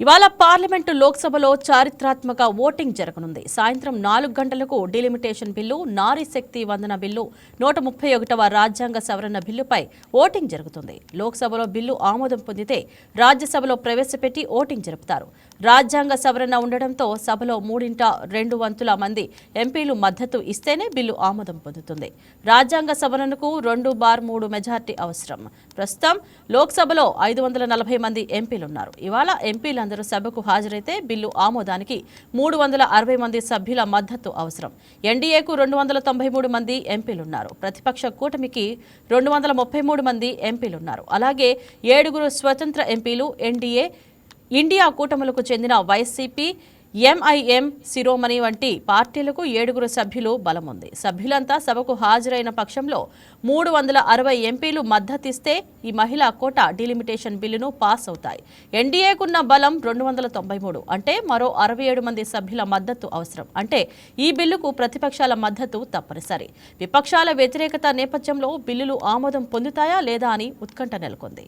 ఇవాళ పార్లమెంటు లోక్సభలో చారిత్రాత్మక ఓటింగ్ జరగనుంది. సాయంత్రం 4 గంటలకు డిలిమిటేషన్ బిల్లు, నారీ శక్తి వందన బిల్లు, 131వ రాజ్యాంగ సవరణ బిల్లుపై ఓటింగ్ జరుగుతుంది. లోక్సభలో బిల్లు ఆమోదం పొందితే రాజ్యసభలో ప్రవేశపెట్టి ఓటింగ్ జరుపుతారు. రాజ్యాంగ సవరణ ఉండడంతో సభలో 3/2 మంది ఎంపీలు మద్దతు ఇస్తేనే బిల్లు ఆమోదం పొందుతుంది. రాజ్యాంగ సవరణకు 2/3 మెజార్టీ అవసరం. ప్రస్తుతం లోక్సభలో 540 మంది ఎంపీలున్నారు. ఇవాళ ఎంపీలందరూ సభకు హాజరైతే బిల్లు ఆమోదానికి 360 మంది సభ్యుల మద్దతు అవసరం. ఎన్డీఏకు 293 మంది ఎంపీలున్నారు. ప్రతిపక్ష కూటమికి 233 మంది ఎంపీలున్నారు. అలాగే 7 స్వతంత్ర ఎంపీలు, ఎన్డీఏ, ఇండియా కూటములకు చెందిన వైసీపీ, ఎంఐఎం, శిరోమణి వంటి పార్టీలకు 7 సభ్యులు బలం ఉంది. సభ్యులంతా సభకు హాజరైన పక్షంలో 360 ఎంపీలు మద్దతిస్తే ఈ మహిళా కోటా డిలిమిటేషన్ బిల్లును పాస్ అవుతాయి. ఎన్డీఏకున్న బలం 293, అంటే మరో 67 మంది సభ్యుల మద్దతు అవసరం. అంటే ఈ బిల్లుకు ప్రతిపక్షాల మద్దతు తప్పనిసరి. విపక్షాల వ్యతిరేకత నేపథ్యంలో బిల్లులు ఆమోదం పొందుతాయా లేదా అని ఉత్కంఠ నెలకొంది.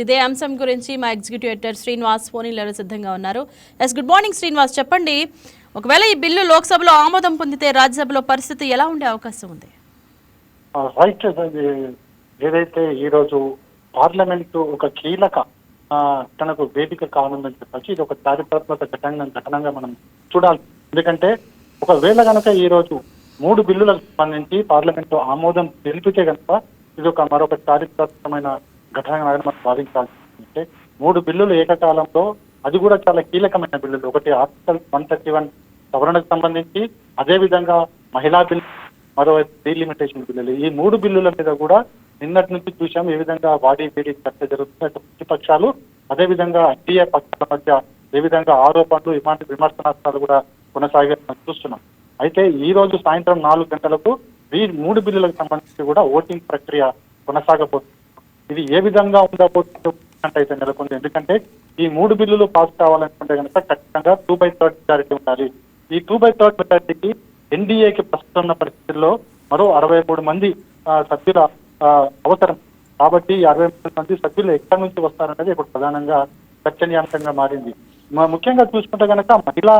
ఇదే అంశం గురించి మా ఎగ్జిక్యూటివ్ ఎడిటర్ శ్రీనివాస్ ఫోన్లో సిద్ధంగా ఉన్నారు. గుడ్ మార్నింగ్ శ్రీనివాస్, చెప్పండి, ఒకవేళ ఈ బిల్లు లోక్సభలో ఆమోదం పొందితే రాజ్యసభలో పరిస్థితి ఎలా ఉండే అవకాశం ఉంది? రైట్, ఏదైతే ఈరోజు పార్లమెంటు ఒక కీలక తనకు వేదిక కానుందని చెప్పచ్చు. ఇది ఒక చారిత్రాత్మక ఘటనగా మనం చూడాలి. ఎందుకంటే ఒకవేళ కనుక ఈరోజు 3 బిల్లులకు సంబంధించి పార్లమెంటు ఆమోదం తెలిపితే కనుక ఇది మరొక చారిత్రాత్మకమైన ఘటనగా మనం భావించాల్సి అంటే 3 బిల్లులు ఏకకాలంలో, అది కూడా చాలా కీలకమైన బిల్లులు. ఒకటి ఆర్టికల్ 131 సవరణకు సంబంధించి, అదేవిధంగా మహిళా బిల్లు, మరో డీలిమిటేషన్ బిల్లులు. ఈ 3 బిల్లుల మీద కూడా నిన్నటి నుంచి చూసాం ఏ విధంగా వాడి వేడి చర్చ జరుగుతుంది. ప్రతిపక్షాలు, అదేవిధంగా ఎన్డీఏ పక్షాల మధ్య ఏ విధంగా ఆరోపణలు, ఇలాంటి విమర్శనాస్త్రాలు కూడా కొనసాగే చూస్తున్నాం. అయితే ఈ రోజు సాయంత్రం 4 గంటలకు ఈ 3 బిల్లులకు సంబంధించి కూడా ఓటింగ్ ప్రక్రియ కొనసాగబోతుంది. ఇది ఏ విధంగా ఉండబోతుందంటే నెలకొంది. ఎందుకంటే ఈ 3 బిల్లులు పాస్ కావాలనుకుంటే కనుక ఖచ్చితంగా 2/3 మెజారిటీ ఉండాలి. ఈ 2/3 మెజారిటీకి ఎన్డీఏకి ప్రస్తుతం ఉన్న పరిస్థితుల్లో మరో 63 మంది సభ్యుల అవసరం. కాబట్టి 63 మంది సభ్యులు ఎక్కడి నుంచి వస్తారనేది ఇప్పుడు ప్రధానంగా చర్చనీయాంశంగా మారింది. ముఖ్యంగా చూసుకుంటే కనుక మహిళా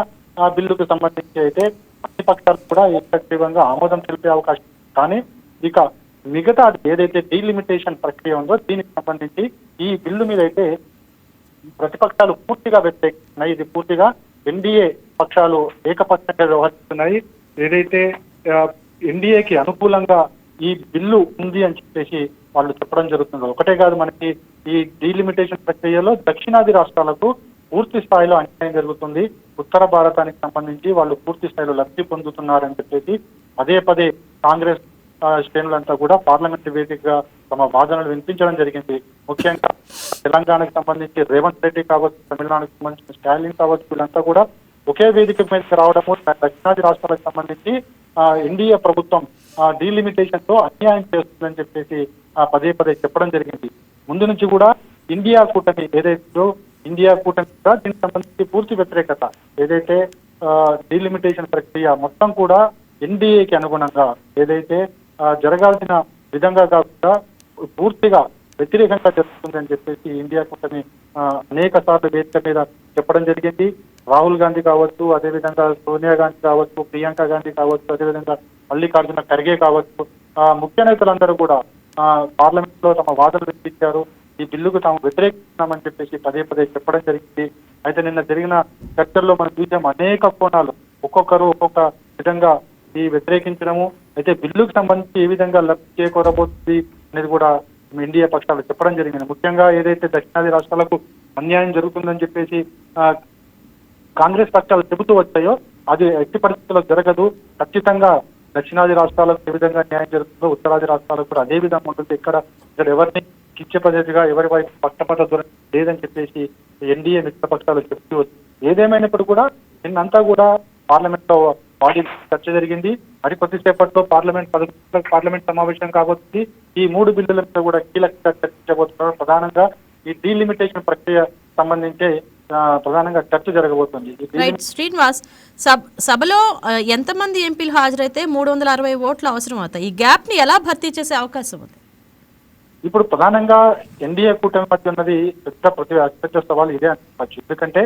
బిల్లుకు సంబంధించి అయితే ప్రతిపక్షాలు కూడా ఏకగ్రీవంగా ఆమోదం తెలిపే అవకాశం. కానీ ఇక మిగతా ఏదైతే డీలిమిటేషన్ ప్రక్రియ ఉందో దీనికి సంబంధించి ఈ బిల్లు మీద అయితే ప్రతిపక్షాలు పూర్తిగా వ్యతిరేకిస్తున్నాయి. ఇది పూర్తిగా ఎన్డీఏ పక్షాలు ఏకపక్షంగా వ్యవహరిస్తున్నాయి. ఏదైతే ఎన్డీఏకి అనుకూలంగా ఈ బిల్లు ఉంది అని చెప్పేసి వాళ్ళు చెప్పడం జరుగుతుంది. ఒకటే కాదు, మనకి ఈ డీలిమిటేషన్ ప్రక్రియలో దక్షిణాది రాష్ట్రాలకు పూర్తి స్థాయిలో అన్యాయం జరుగుతుంది. ఉత్తర భారతానికి సంబంధించి వాళ్ళు పూర్తి స్థాయిలో లబ్ధి పొందుతున్నారని చెప్పేసి పదే కాంగ్రెస్ శ్రేణులంతా కూడా పార్లమెంట్ వేదికగా తమ వాదనలు వినిపించడం జరిగింది. ముఖ్యంగా తెలంగాణకు సంబంధించి రేవంత్ రెడ్డి కావచ్చు, తమిళనాడుకు సంబంధించిన స్టాలిన్ కావచ్చు, వీళ్ళంతా కూడా ఒకే వేదిక మీదకి రావడము, దక్షిణాది రాష్ట్రాలకు సంబంధించి ఎన్డీఏ ప్రభుత్వం డీలిమిటేషన్ తో అన్యాయం చేస్తుందని చెప్పేసి పదే చెప్పడం జరిగింది. ముందు నుంచి కూడా ఇండియా కూటమి ఏదైతే ఇండియా కూటమి కూడా దీనికి సంబంధించి పూర్తి వ్యతిరేకత. ఏదైతే డీలిమిటేషన్ ప్రక్రియ మొత్తం కూడా ఎన్డీఏకి అనుగుణంగా ఏదైతే జరగాల్సిన విధంగా కాకుండా పూర్తిగా వ్యతిరేకంగా జరుగుతుందని చెప్పేసి ఇండియా కూటమి అనేక సార్లు వేదిక మీద చెప్పడం జరిగింది. రాహుల్ గాంధీ కావచ్చు, అదేవిధంగా సోనియా గాంధీ కావచ్చు, ప్రియాంక గాంధీ కావచ్చు, అదేవిధంగా మల్లికార్జున ఖర్గే కావచ్చు, ముఖ్య నేతలందరూ కూడా పార్లమెంట్ లో తమ వాదనలు వినిపించారు. ఈ బిల్లుకు తాము వ్యతిరేకిస్తున్నామని చెప్పేసి పదే చెప్పడం జరిగింది. అయితే నిన్న జరిగిన చర్చల్లో మనం చూసాం అనేక కోణాలు, ఒక్కొక్కరు ఒక్కొక్క విధంగా ఈ వ్యతిరేకించడము. అయితే బిల్లుకు సంబంధించి ఏ విధంగా లబ్ధి చేకూరబోతుంది అనేది కూడా ఎన్డీఏ పక్షాలు చెప్పడం జరిగింది. ముఖ్యంగా ఏదైతే దక్షిణాది రాష్ట్రాలకు అన్యాయం జరుగుతుందని చెప్పేసి కాంగ్రెస్ పక్షాలు చెబుతూ వచ్చాయో అది ఎట్టి పరిస్థితుల్లో జరగదు. ఖచ్చితంగా దక్షిణాది రాష్ట్రాలకు ఏ విధంగా న్యాయం జరుగుతుందో ఉత్తరాది రాష్ట్రాలకు కూడా అదే విధంగా ఉంటుంది. ఇక్కడ ఎవరిని కించపద్ధతిగా ఎవరి వైపు పట్టపద్ధతి లేదని చెప్పేసి ఎన్డీఏ మిత్రపక్షాలు చెప్తూ ఏదేమైనప్పుడు కూడా నిన్నంతా కూడా పార్లమెంట్ లో బాడీ చర్చ జరిగింది. మరి కొద్దిసేపట్లో పార్లమెంట్ సమావేశం కాబోతుంది. ఈ 3 బిల్లుల మీద కూడా కీలకంగా చర్చించబోతున్నారు. ప్రధానంగా ఈ డీలిమిటేషన్ ప్రక్రియ సంబంధించి ప్రధానంగా చర్చ జరగబోతుంది. శ్రీనివాస్, సభలో ఎంతమంది ఎంపీలు హాజరైతే 360 ఓట్లు అవసరం అవుతాయి? ఈ గ్యాప్ ని ఎలా భర్తీ చేసే అవకాశం ఉంది? ఇప్పుడు ప్రధానంగా ఎన్డీఏ కూటమి మధ్య ఉన్నది పెద్ద సవాల్ ఇదే అనుకోవచ్చు. ఎందుకంటే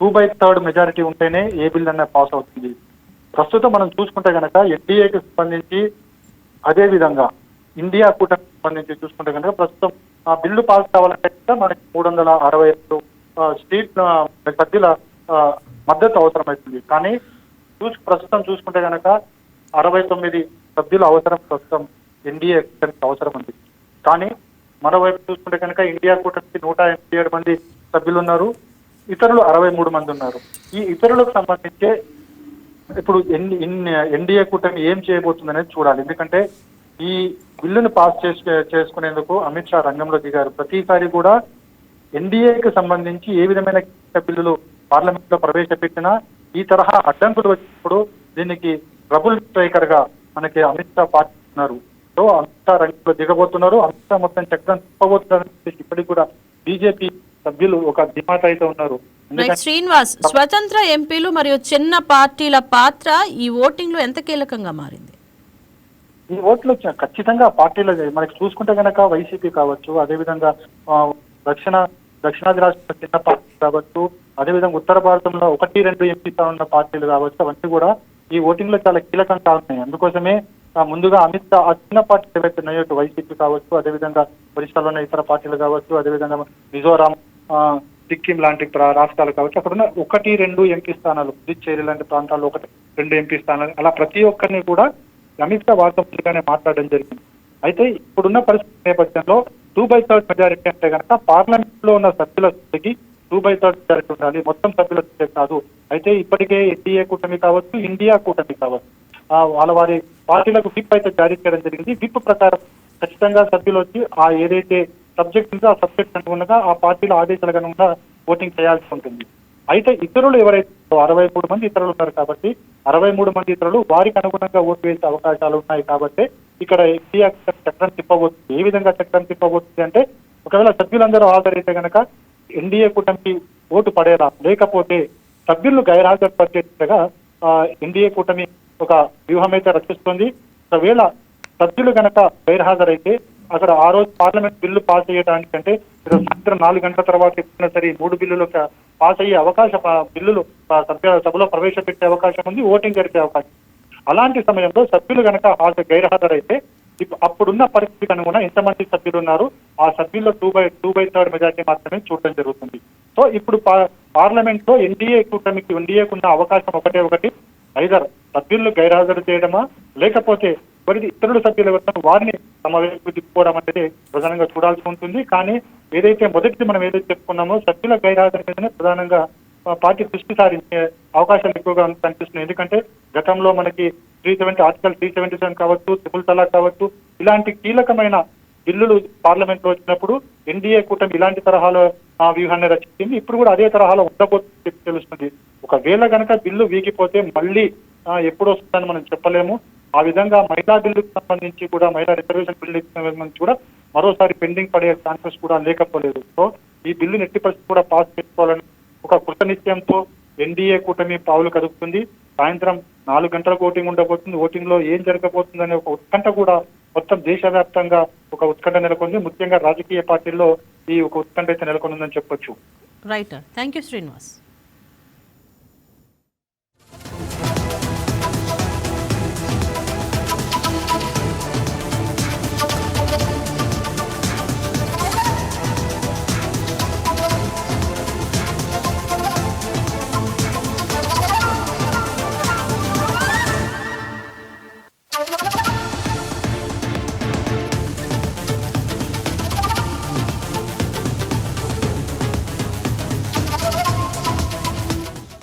2/3 మెజారిటీ ఉంటేనే ఏ బిల్ అన్నా పాస్ అవుతుంది. ప్రస్తుతం మనం చూసుకుంటే కనుక ఎన్డీఏకి సంబంధించి అదే విధంగా ఇండియా కూటమికి సంబంధించి చూసుకుంటే కనుక ప్రస్తుతం ఆ బిల్లు పాస్ కావాలంటే మనకి 365 స్టేట్ సభ్యుల మద్దతు అవసరమవుతుంది. కానీ ప్రస్తుతం చూసుకుంటే కనుక 69 సభ్యుల అవసరం ప్రస్తుతం ఎన్డీఏ కూటమికి అవసరం ఉంది. కానీ మరోవైపు చూసుకుంటే కనుక ఇండియా కూటమికి 187 మంది సభ్యులు ఉన్నారు, ఇతరులు 63 మంది ఉన్నారు. ఈ ఇతరులకు సంబంధించే ఇప్పుడు ఎన్డీఏ కూటమి ఏం చేయబోతుంది అనేది చూడాలి. ఎందుకంటే ఈ బిల్లును పాస్ చేసుకునేందుకు అమిత్ షా రంగంలో దిగారు. ప్రతిసారి కూడా ఎన్డీఏకి సంబంధించి ఏ విధమైన బిల్లులు పార్లమెంట్ లో ప్రవేశపెట్టినా ఈ తరహా అడ్డంకులు వచ్చినప్పుడు దీనికి ట్రబుల్ స్ట్రైకర్ గా మనకి అమిత్ షా పాటిస్తున్నారు. సో అమిత్ షా రంగంలో దిగబోతున్నారు. అమిత్ షా మొత్తం చక్రం తిప్పబోతున్నారు. ఇప్పటికి కూడా బీజేపీ సభ్యులు ఒక ధీమాత అయితే ఉన్నారు. శ్రీనివాస్, స్వతంత్ర ఎంపీలు మరియు చిన్న పార్టీల పాత్ర ఈ ఓటింగ్ లో ఎంత కీలకంగా మారింది? ఈ ఓట్లు ఖచ్చితంగా పార్టీలు మనకి చూసుకుంటే కనుక వైసీపీ కావచ్చు, అదేవిధంగా దక్షిణాది రాష్ట్రాల చిన్న పార్టీలు కావచ్చు, అదేవిధంగా ఉత్తర భారతంలో 1-2 ఎంపీ ఉన్న పార్టీలు కావచ్చు, అవన్నీ కూడా ఈ ఓటింగ్ లో చాలా కీలకంగా ఉన్నాయి. అందుకోసమే ముందుగా అమిత్ షా ఆ చిన్న పార్టీలు ఏవైతే ఉన్నాయో వైసీపీ కావచ్చు, అదేవిధంగా ఒరిస్సాలోని ఇతర పార్టీలు కావచ్చు, అదేవిధంగా మిజోరాం, సిక్కిం లాంటి రాష్ట్రాలు కావచ్చు, అక్కడ ఉన్న 1-2 ఎంపీ స్థానాలు, పుదుచ్చేరి లాంటి ప్రాంతాల్లో 1-2 ఎంపీ స్థానాలు, అలా ప్రతి ఒక్కరిని కూడా అమిత్ షా వార్తాపత్రికగానే మాట్లాడడం జరిగింది. అయితే ఇప్పుడున్న పరిస్థితి నేపథ్యంలో 2/3 మెజారిటీ అంటే కనుక పార్లమెంట్ లో ఉన్న సభ్యుల సంఖ్యకి 2/3 మెజారిటీ ఉండాలి, మొత్తం సభ్యుల సంఖ్య కాదు. అయితే ఇప్పటికే ఎన్డీఏ కూటమి కావచ్చు, ఇండియా కూటమి కావచ్చు, వారి పార్టీలకు విప్ అయితే జారీ చేయడం జరిగింది. విప్ ప్రకారం ఖచ్చితంగా సభ్యులు వచ్చి ఆ ఏదైతే సబ్జెక్ట్ ఉందో ఆ సబ్జెక్ట్ అనుగుణంగా ఆ పార్టీల ఆదేశాలకు అనుగుణంగా ఓటింగ్ చేయాల్సి ఉంటుంది. అయితే ఇతరులు ఎవరైతే 63 మంది ఇతరులు ఉన్నారు కాబట్టి 63 మంది ఇతరులు వారికి అనుగుణంగా ఓటు వేసే అవకాశాలు ఉన్నాయి. కాబట్టి ఇక్కడ ఇండియా చక్రం తిప్పబోతుంది. ఏ విధంగా చక్రం తిప్పబోతుంది అంటే ఒకవేళ సభ్యులందరూ హాజరైతే కనుక ఎన్డీఏ కూటమికి ఓటు పడేలా, లేకపోతే సభ్యులు గైర్హాజరు పరిచేట్టుగా ఎన్డీఏ కూటమి ఒక వ్యూహం అయితే రచిస్తుంది. ఒకవేళ సభ్యులు కనుక గైర్హాజరైతే అక్కడ ఆ రోజు పార్లమెంట్ బిల్లు పాస్ చేయడానికంటే సాయంత్రం 4 గంటల తర్వాత ఎప్పుడైనా సరే 3 బిల్లులు పాస్ అయ్యే అవకాశం, బిల్లులు సభలో ప్రవేశపెట్టే అవకాశం ఉంది, ఓటింగ్ జరిపే అవకాశం. అలాంటి సమయంలో సభ్యులు కనుక గైర్హాజరైతే అప్పుడున్న పరిస్థితికి అనుగుణంగా ఎంతమంది సభ్యులు ఉన్నారు ఆ సభ్యుల్లో 2/3 మెజార్టీ మాత్రమే చూడటం జరుగుతుంది. సో ఇప్పుడు పార్లమెంట్ లో ఎన్డీఏకున్న అవకాశం ఒకటి, ఐదర్ సభ్యులను గైర్హాజరు చేయడమా, లేకపోతే ఇతరుల సభ్యులు ఎవరు వారిని తమ వైపు తిప్పుకోవడం అనేది ప్రధానంగా చూడాల్సి ఉంటుంది. కానీ ఏదైతే మనం ఏదైతే చెప్పుకున్నామో సభ్యుల గైర్హాజరు మీదనే ప్రధానంగా పార్టీ దృష్టి సారించే అవకాశాలు ఎక్కువగా కనిపిస్తున్నాయి. ఎందుకంటే గతంలో మనకి ఆర్టికల్ 377 కావచ్చు, ట్రిపుల్ తలాక్ కావచ్చు, ఇలాంటి కీలకమైన బిల్లులు పార్లమెంట్ లో వచ్చినప్పుడు ఎన్డీఏ కూటమి ఇలాంటి తరహాలో వ్యూహాన్ని రచించింది. ఇప్పుడు కూడా అదే తరహాలో ఉండబోతుంది తెలుస్తుంది. ఒకవేళ కనుక బిల్లు వీగిపోతే మళ్ళీ ఎప్పుడు వస్తుందని మనం చెప్పలేము. ఆ విధంగా మహిళా బిల్లుకు సంబంధించి కూడా, మహిళా రిజర్వేషన్ బిల్లుకి సంబంధించి కూడా మరోసారి పెండింగ్ పడే ఛాన్సెస్ కూడా లేకపోలేదు. సో ఈ బిల్లుని ఎట్టి పరిస్థితి కూడా పాస్ చేసుకోవాలని ఒక కృత నిశ్చయంతో ఎన్డీఏ కూటమి పావులు కదుపుతుంది. సాయంత్రం 4 గంటలకు ఓటింగ్ ఉండబోతుంది. ఓటింగ్ లో ఏం జరగబోతుందనే ఒక ఉత్కంఠ కూడా మొత్తం దేశవ్యాప్తంగా ఒక ఉత్కంఠ నెలకొంది. ముఖ్యంగా రాజకీయ పార్టీల్లో ఈ ఒక ఉత్కంఠ అయితే నెలకొందని చెప్పొచ్చు. Right, thank you Srinivas.